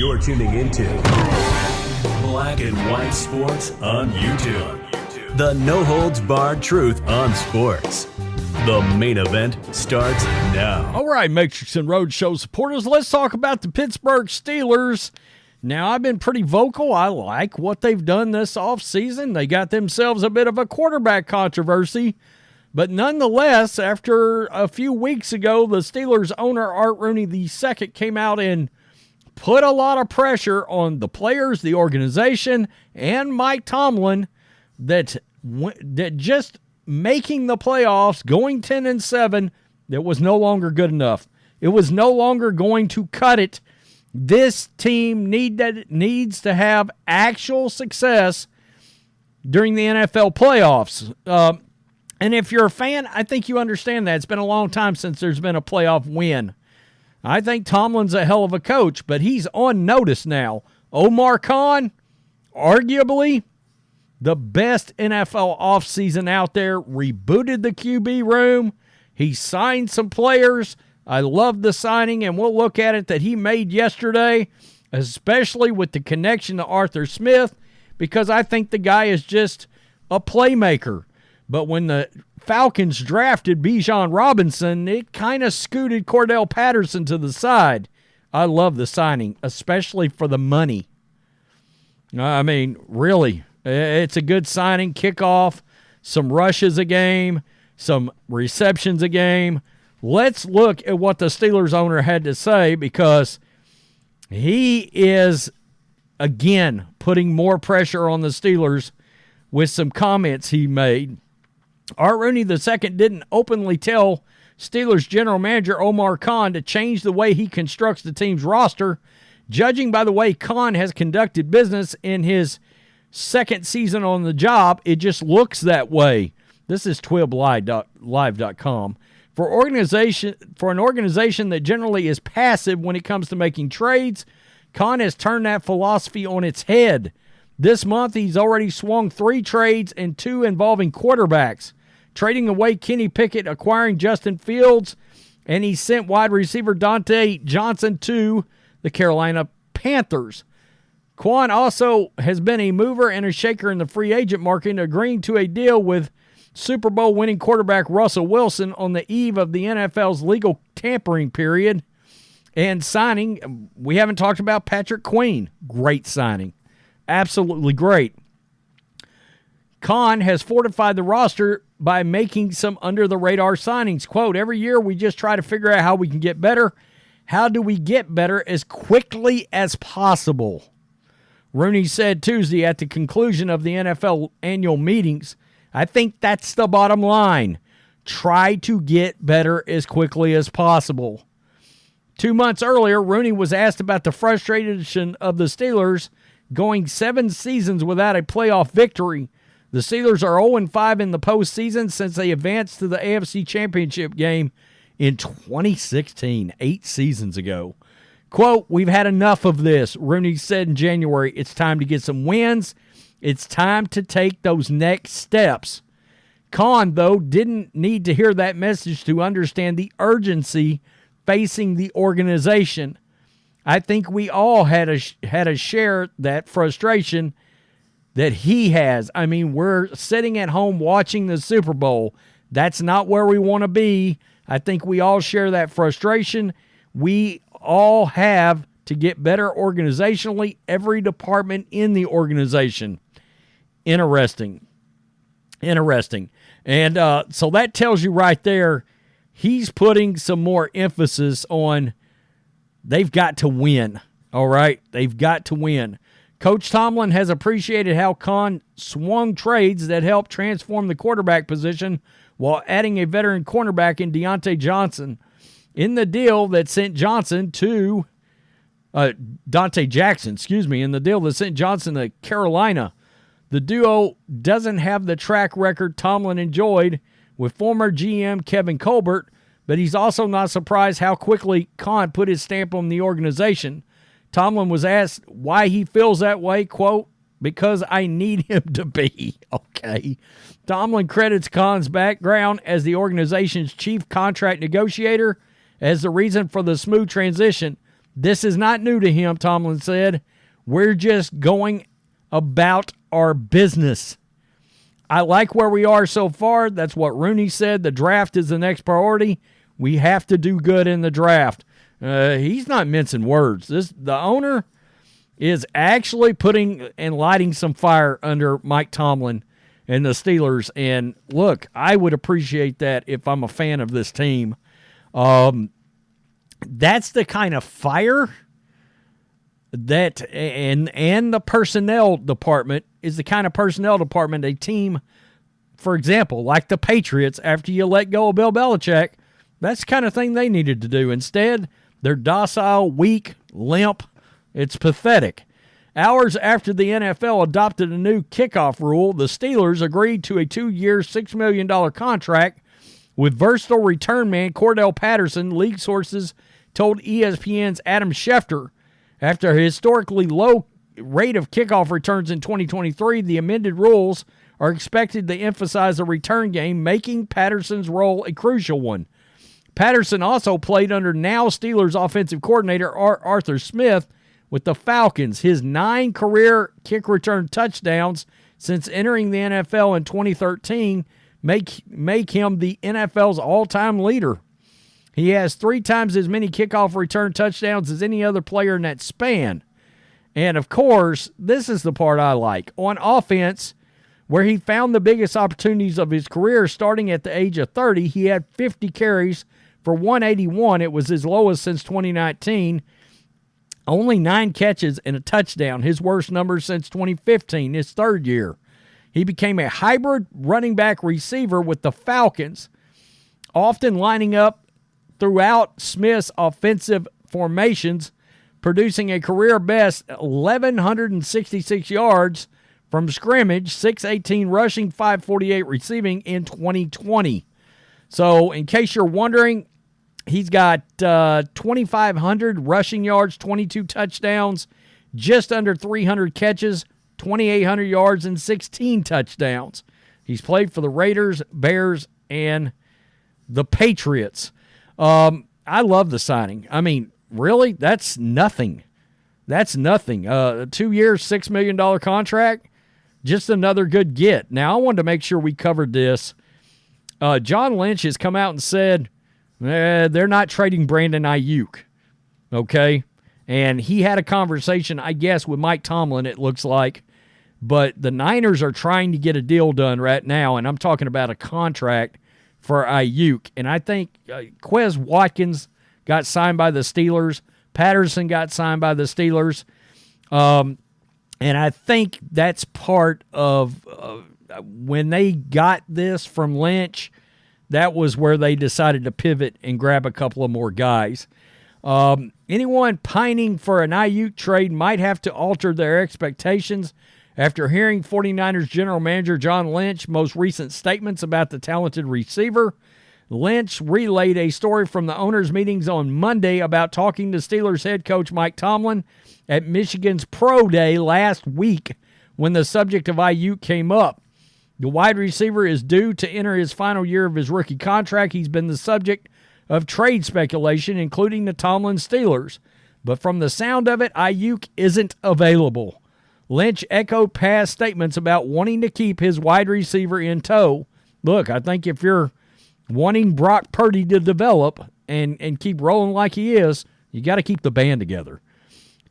You're tuning into Black and White Sports on YouTube. The no-holds-barred truth on sports. The main event starts now. All right, Matrix and Roadshow supporters, let's talk about the Pittsburgh Steelers. Now, I've been pretty vocal. I like what they've done this offseason. They got themselves a bit of a quarterback controversy. But nonetheless, after a few weeks ago, the Steelers owner, Art Rooney II, came out and put a lot of pressure on the players, the organization, and Mike Tomlin that just making the playoffs, going 10-7, that was no longer good enough. It was no longer going to cut it. This team needs to have actual success during the NFL playoffs. And if you're a fan, I think you understand that. It's been a long time since there's been a playoff win. I think Tomlin's a hell of a coach, but he's on notice now. Omar Khan, arguably the best NFL offseason out there, rebooted the QB room. He signed some players. I love the signing, and we'll look at it that he made yesterday, especially with the connection to Arthur Smith, because I think the guy is just a playmaker. But when the Falcons drafted Bijan Robinson, it kind of scooted Cordarrelle Patterson to the side. I love the signing, especially for the money. I mean, really, it's a good signing. Kickoff, some rushes a game, some receptions a game. Let's look at what the Steelers owner had to say, because he is, again, putting more pressure on the Steelers with some comments he made. Art Rooney II didn't openly tell Steelers general manager Omar Khan to change the way he constructs the team's roster. Judging by the way Khan has conducted business in his second season on the job, it just looks that way. This is TwibLive.com. For an organization that generally is passive when it comes to making trades, Khan has turned that philosophy on its head. This month, he's already swung 3 trades and 2 involving quarterbacks, trading away Kenny Pickett, acquiring Justin Fields, and he sent wide receiver Dante Johnson to the Carolina Panthers. Quan also has been a mover and a shaker in the free agent market, agreeing to a deal with Super Bowl winning quarterback Russell Wilson on the eve of the NFL's legal tampering period, and signing, we haven't talked about Patrick Queen. Great signing. Absolutely great. Khan has fortified the roster by making some under-the-radar signings. Quote, every year we just try to figure out how we can get better. How do we get better as quickly as possible? Rooney said Tuesday at the conclusion of the NFL annual meetings, I think that's the bottom line. Try to get better as quickly as possible. 2 months earlier, Rooney was asked about the frustration of the Steelers going 7 seasons without a playoff victory. The Steelers are 0-5 in the postseason since they advanced to the AFC Championship game in 2016, 8 seasons ago. Quote, we've had enough of this, Rooney said in January. It's time to get some wins. It's time to take those next steps. Khan, though, didn't need to hear that message to understand the urgency facing the organization. I think we all had a share that frustration that he has. I mean, we're sitting at home watching the Super Bowl. That's not where we want to be. I think we all share that frustration. We all have to get better organizationally, every department in the organization. Interesting. And so that tells you right there, he's putting some more emphasis on they've got to win, all right? They've got to win. Coach Tomlin has appreciated how Khan swung trades that helped transform the quarterback position while adding a veteran cornerback in Dante Jackson. In the deal that sent Johnson to Carolina, the duo doesn't have the track record Tomlin enjoyed with former GM Kevin Colbert, but he's also not surprised how quickly Khan put his stamp on the organization. Tomlin was asked why he feels that way, quote, because I need him to be. Okay. Tomlin credits Khan's background as the organization's chief contract negotiator as the reason for the smooth transition. This is not new to him, Tomlin said. We're just going about our business. I like where we are so far. That's what Rooney said. The draft is the next priority. We have to do good in the draft. He's not mincing words. The owner is actually putting and lighting some fire under Mike Tomlin and the Steelers. And look, I would appreciate that if I'm a fan of this team. That's the kind of fire that, and the personnel department is the kind of personnel department a team, for example, like the Patriots, after you let go of Bill Belichick, that's the kind of thing they needed to do. Instead, they're docile, weak, limp. It's pathetic. Hours after the NFL adopted a new kickoff rule, the Steelers agreed to a 2-year, $6 million contract with versatile return man Cordarrelle Patterson, league sources told ESPN's Adam Schefter. After a historically low rate of kickoff returns in 2023, the amended rules are expected to emphasize the return game, making Patterson's role a crucial one. Patterson also played under now Steelers offensive coordinator Arthur Smith with the Falcons. His 9 career kick return touchdowns since entering the NFL in 2013 make him the NFL's all-time leader. He has 3 times as many kickoff return touchdowns as any other player in that span. And, of course, this is the part I like. On offense, where he found the biggest opportunities of his career starting at the age of 30, he had 50 carries for 181. It was his lowest since 2019. Only 9 catches and a touchdown, his worst number since 2015, his third year. He became a hybrid running back receiver with the Falcons, often lining up throughout Smith's offensive formations, producing a career-best 1,166 yards from scrimmage, 618 rushing, 548 receiving in 2020. So, in case you're wondering, he's got 2,500 rushing yards, 22 touchdowns, just under 300 catches, 2,800 yards, and 16 touchdowns. He's played for the Raiders, Bears, and the Patriots. I love the signing. I mean, really? That's nothing. That's nothing. 2 years, $6 million contract, just another good get. Now, I wanted to make sure we covered this. John Lynch has come out and said they're not trading Brandon Aiyuk, okay? And he had a conversation, I guess, with Mike Tomlin, it looks like. But the Niners are trying to get a deal done right now, and I'm talking about a contract for Aiyuk. And I think Quez Watkins got signed by the Steelers. Patterson got signed by the Steelers. And I think that's part of when they got this from Lynch, that was where they decided to pivot and grab a couple of more guys. Anyone pining for an Aiyuk trade might have to alter their expectations after hearing 49ers general manager John Lynch's most recent statements about the talented receiver. Lynch relayed a story from the owners' meetings on Monday about talking to Steelers head coach Mike Tomlin at Michigan's Pro Day last week when the subject of Aiyuk came up. The wide receiver is due to enter his final year of his rookie contract. He's been the subject of trade speculation, including the Tomlin Steelers. But from the sound of it, Aiyuk isn't available. Lynch echoed past statements about wanting to keep his wide receiver in tow. Look, I think if you're wanting Brock Purdy to develop and keep rolling like he is, you got to keep the band together.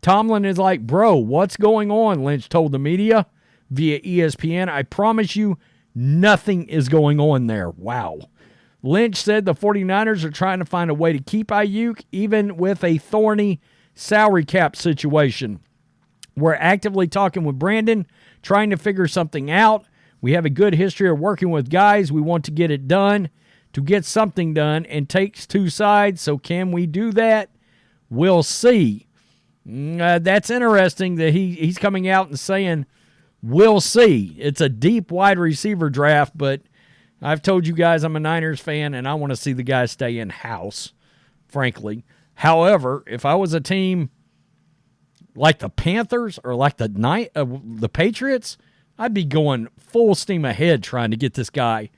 Tomlin is like, bro, what's going on? Lynch told the media via ESPN. I promise you, nothing is going on there. Wow. Lynch said the 49ers are trying to find a way to keep Aiyuk, even with a thorny salary cap situation. We're actively talking with Brandon, trying to figure something out. We have a good history of working with guys. We want to get it done, to get something done, and takes 2 sides. So can we do that? We'll see. That's interesting that he's coming out and saying, we'll see. It's a deep wide receiver draft, but I've told you guys I'm a Niners fan, and I want to see the guys stay in-house, frankly. However, if I was a team like the Panthers or like the Patriots, I'd be going full steam ahead trying to get this guy.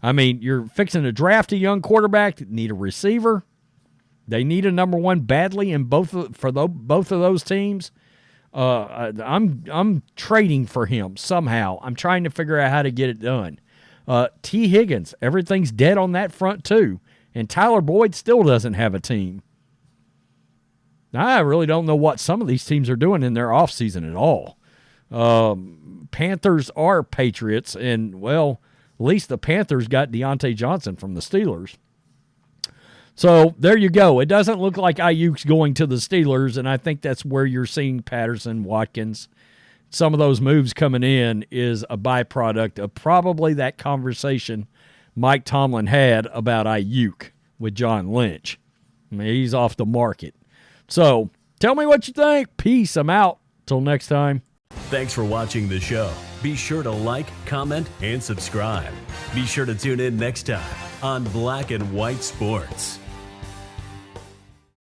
I mean, you're fixing to draft a young quarterback, need a receiver. They need a number one badly in both of those teams. I'm trading for him somehow. I'm trying to figure out how to get it done. T. Higgins, everything's dead on that front too. And Tyler Boyd still doesn't have a team. I really don't know what some of these teams are doing in their offseason at all. Panthers are Patriots, and, well, at least the Panthers got Deontay Johnson from the Steelers. So there you go. It doesn't look like Aiyuk's going to the Steelers, and I think that's where you're seeing Patterson, Watkins. Some of those moves coming in is a byproduct of probably that conversation Mike Tomlin had about Aiyuk with John Lynch. I mean, he's off the market. So tell me what you think. Peace. I'm out. Till next time. Thanks for watching the show. Be sure to like, comment, and subscribe. Be sure to tune in next time on Black and White Sports.